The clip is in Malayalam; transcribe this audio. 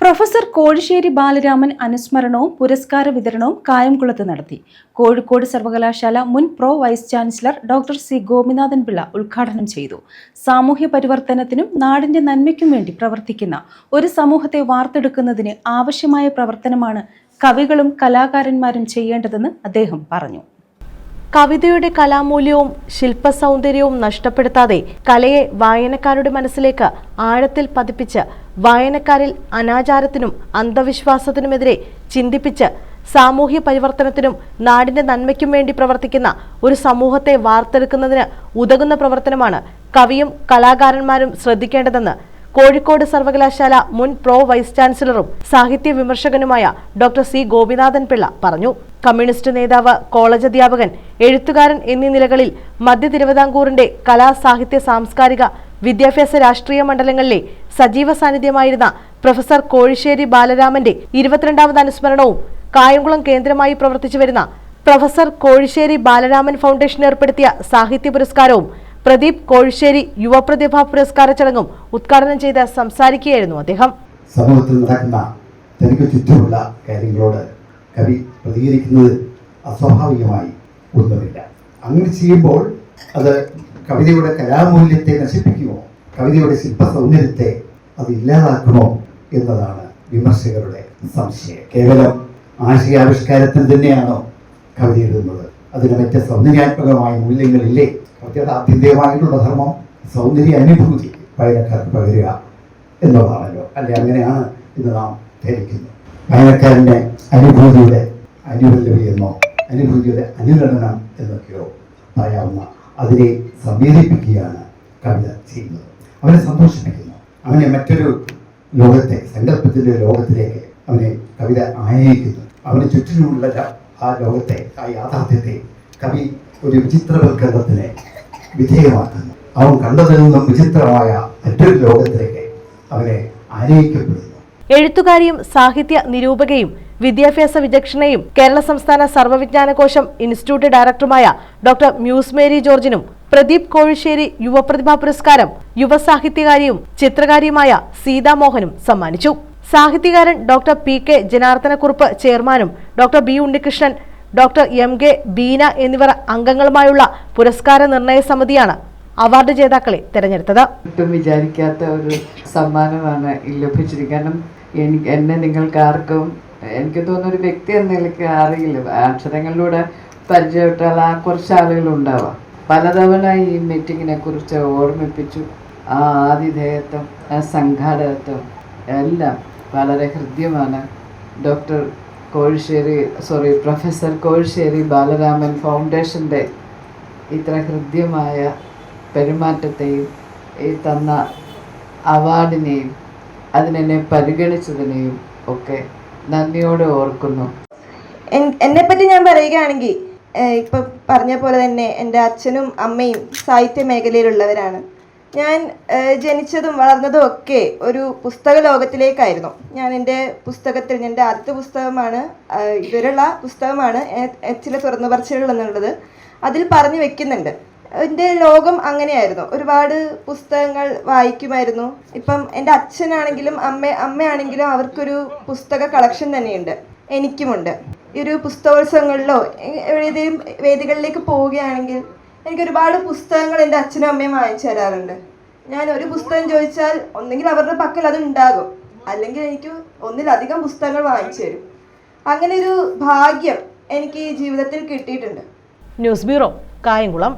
പ്രൊഫസർ കോഴിശ്ശേരി ബാലരാമൻ അനുസ്മരണവും പുരസ്കാര വിതരണവും കായംകുളത്ത് നടത്തി. കോഴിക്കോട് സർവകലാശാല മുൻ pro vice chancellor doctor C Gopinathan Pillai ഉദ്ഘാടനം ചെയ്തു. സാമൂഹ്യ പരിവർത്തനത്തിനും നാടിന്റെ നന്മയ്ക്കും വേണ്ടി പ്രവർത്തിക്കുന്ന ഒരു സമൂഹത്തെ വാർത്തെടുക്കുന്നതിന് ആവശ്യമായ പ്രവർത്തനമാണ് കവികളും കലാകാരന്മാരും ചെയ്യേണ്ടതെന്ന് അദ്ദേഹം പറഞ്ഞു. കവിതയുടെ കലാമൂല്യവും ശില്പസൗന്ദര്യവും നഷ്ടപ്പെടുത്താതെ കലയെ വായനക്കാരുടെ മനസ്സിലേക്ക് ആഴത്തിൽ പതിപ്പിച്ച് വായനക്കാരിൽ അനാചാരത്തിനും അന്ധവിശ്വാസത്തിനുമെതിരെ ചിന്തിപ്പിച്ച് സാമൂഹ്യ പരിവർത്തനത്തിനും നാടിന്റെ നന്മയ്ക്കും വേണ്ടി പ്രവർത്തിക്കുന്ന ഒരു സമൂഹത്തെ വാർത്തെടുക്കുന്നതിന് ഉതകുന്ന പ്രവർത്തനമാണ് കവിയും കലാകാരന്മാരും ശ്രദ്ധിക്കേണ്ടതെന്ന് കോഴിക്കോട് സർവകലാശാല മുൻ പ്രോ വൈസ് ചാൻസലറും സാഹിത്യ വിമർശകനുമായ ഡോക്ടർ സി ഗോപിനാഥൻ പിള്ള പറഞ്ഞു. കമ്മ്യൂണിസ്റ്റ് നേതാവ്, കോളേജ് അധ്യാപകൻ, എഴുത്തുകാരൻ എന്നീ നിലകളിൽ മധ്യ തിരുവിതാംകൂറിന്റെ കലാ, സാഹിത്യ, സാംസ്കാരിക, വിദ്യാഭ്യാസ, രാഷ്ട്രീയ മണ്ഡലങ്ങളിലെ സജീവ സാന്നിധ്യമായിരുന്ന പ്രൊഫസർ കോഴിശ്ശേരി ബാലരാമന്റെ 22ാമത് അനുസ്മരണവും കായംകുളം കേന്ദ്രമായി പ്രവർത്തിച്ചു വരുന്ന പ്രൊഫസർ കോഴിശ്ശേരി ബാലരാമൻ ഫൗണ്ടേഷൻ ഏർപ്പെടുത്തിയ സാഹിത്യ പുരസ്കാരവും പ്രദീപ് കോഴിശ്ശേരി യുവപ്രതിഭാ പുരസ്കാര ചടങ്ങും ഉദ്ഘാടനം ചെയ്ത് സംസാരിക്കുകയായിരുന്നു അദ്ദേഹം. സമൂഹത്തിൽ നടക്കുന്ന തനിക്ക് ചുറ്റുമുള്ള കാര്യങ്ങളോട് കവി പ്രതികരിക്കുന്നത് അസ്വാഭാവികമായി ഒന്നുമില്ല. അങ്ങനെ ചെയ്യുമ്പോൾ അത് കവിതയുടെ കലാമൂല്യത്തെ നശിപ്പിക്കുമോ, കവിതയുടെ ശില്പസൗന്ദര്യത്തെ അത് ഇല്ലാതാക്കുമോ എന്നതാണ് വിമർശകരുടെ സംശയം. കേവലം ആശയാവിഷ്കാരത്തിന് തന്നെയാണോ കവിത എഴുതുന്നത്? അതിന് മറ്റ് സൗന്ദര്യാത്മകമായ മൂല്യങ്ങളില്ലേ? കവിതയുടെ ആത്യന്തികമായിട്ടുള്ള ധർമ്മം സൗന്ദര്യ അനുഭൂതി വായനക്കാർക്ക് പകരുക എന്നുള്ളതാണല്ലോ. അല്ലെ, അങ്ങനെയാണ് ഇന്ന് നാം ധരിക്കുന്നത്. വായനക്കാരൻ്റെ അനുഭൂതിയുടെ അനുപല്ലവി എന്നോ അനുഭൂതിയുടെ അനുരണനം എന്നൊക്കെയോ പറയാവുന്ന അതിനെ സംവേദിപ്പിക്കുകയാണ് കവിത ചെയ്യുന്നത്. അവനെ സന്തോഷിപ്പിക്കുന്നു, അവനെ മറ്റൊരു ലോകത്തെ, സങ്കല്പത്തിൻ്റെ ലോകത്തിലേക്ക് അവനെ കവിത ആനയിക്കുന്നു. അവന് ചുറ്റിനുമുള്ള ആ ലോകത്തെ, ആ യാഥാർത്ഥ്യത്തെ കവി ഒരു വിചിത്രവൽക്കരണത്തിന് വിധേയമാക്കുന്നു. അവൻ കണ്ടതിൽ നിന്നും വിചിത്രമായ മറ്റൊരു ലോകത്തിലേക്ക് അവനെ ആനയിക്കപ്പെടുന്നു. എഴുത്തുകാരിയും സാഹിത്യ നിരൂപകയും വിദ്യാഭ്യാസ വിചക്ഷണയും കേരള സംസ്ഥാന സർവ്വവിജ്ഞാനകോശം ഇൻസ്റ്റിറ്റ്യൂട്ട് ഡയറക്ടറുമായ ഡോക്ടർ മ്യൂസ് മേരി ജോർജിനും പ്രദീപ് കോഴിശ്ശേരി യുവപ്രതിഭാ പുരസ്കാരം യുവസാഹിത്യകാരിയും ചിത്രകാരിയുമായ സീതാമോഹനും സമ്മാനിച്ചു. സാഹിത്യകാരൻ ഡോക്ടർ പി കെ ജനാർദ്ദനക്കുറുപ്പ് ചെയർമാനും doctor B Unnikrishnan, doctor M K Beena എന്നിവർ അംഗങ്ങളുമായുള്ള പുരസ്കാര നിർണയ സമിതിയാണ് അവാർഡ് ജേതാക്കളെ തെരഞ്ഞെടുത്തത്. ഒട്ടും വിചാരിക്കാത്ത ഒരു സമ്മാനമാണ് ലഭിച്ചിരിക്കുന്നത്. കാരണം എന്നെ നിങ്ങൾക്ക് ആർക്കും, എനിക്ക് തോന്നുന്ന ഒരു വ്യക്തി എന്ന നിലയ്ക്ക് അറിയില്ല. അക്ഷരങ്ങളിലൂടെ പരിചയപ്പെട്ടാൽ ആ കുറച്ച് ആളുകളുണ്ടാവാം. പലതവണ ഈ മീറ്റിങ്ങിനെ കുറിച്ച് ഓർമ്മിപ്പിച്ചു. ആ ആതിഥേയത്വം, ആ സംഘാടകത്വം എല്ലാം വളരെ ഹൃദ്യമാണ്. പ്രൊഫസർ കോഴിശ്ശേരി ബാലരാമൻ ഫൗണ്ടേഷൻ്റെ ഇത്ര ഹൃദ്യമായ പെരുമാറ്റത്തെയും ഈ തന്ന അവാർഡിനെയും അതിനെന്നെ പരിഗണിച്ചതിനെയും ഒക്കെ നന്ദിയോടെ ഓർക്കുന്നു. എന്നെപ്പറ്റി ഞാൻ പറയുകയാണെങ്കിൽ, ഇപ്പം പറഞ്ഞ പോലെ തന്നെ എൻ്റെ അച്ഛനും അമ്മയും സാഹിത്യ മേഖലയിലുള്ളവരാണ്. ഞാൻ ജനിച്ചതും വളർന്നതും ഒക്കെ ഒരു പുസ്തക ലോകത്തിലേക്കായിരുന്നു. ഞാൻ എൻ്റെ ആദ്യത്തെ പുസ്തകമാണ്, ഇതുവരെയുള്ള പുസ്തകമാണ് ചില തുറന്നു പറച്ചിലുകൾ എന്നുള്ളത്. അതിൽ പറഞ്ഞു വെക്കുന്നുണ്ട്. എൻ്റെ ലോകം അങ്ങനെയായിരുന്നു. ഒരുപാട് പുസ്തകങ്ങൾ വായിക്കുമായിരുന്നു. ഇപ്പം എൻ്റെ അച്ഛനാണെങ്കിലും അമ്മയാണെങ്കിലും അവർക്കൊരു പുസ്തക കളക്ഷൻ തന്നെയുണ്ട്, എനിക്കുമുണ്ട്. ഈ ഒരു പുസ്തകോത്സവങ്ങളിലോ ഏതെങ്കിലും വേദികളിലേക്ക് പോവുകയാണെങ്കിൽ എനിക്ക് ഒരുപാട് പുസ്തകങ്ങൾ എൻ്റെ അച്ഛനും അമ്മയും വാങ്ങിച്ചു തരാറുണ്ട്. ഞാൻ ഒരു പുസ്തകം ചോദിച്ചാൽ ഒന്നെങ്കിൽ അവരുടെ പക്കൽ അത് ഉണ്ടാകും, അല്ലെങ്കിൽ എനിക്ക് ഒന്നിലധികം പുസ്തകങ്ങൾ വാങ്ങിച്ചു തരും. അങ്ങനെ ഒരു ഭാഗ്യം എനിക്ക് ഈ ജീവിതത്തിൽ കിട്ടിയിട്ടുണ്ട്. News bureau, Kayamkulam.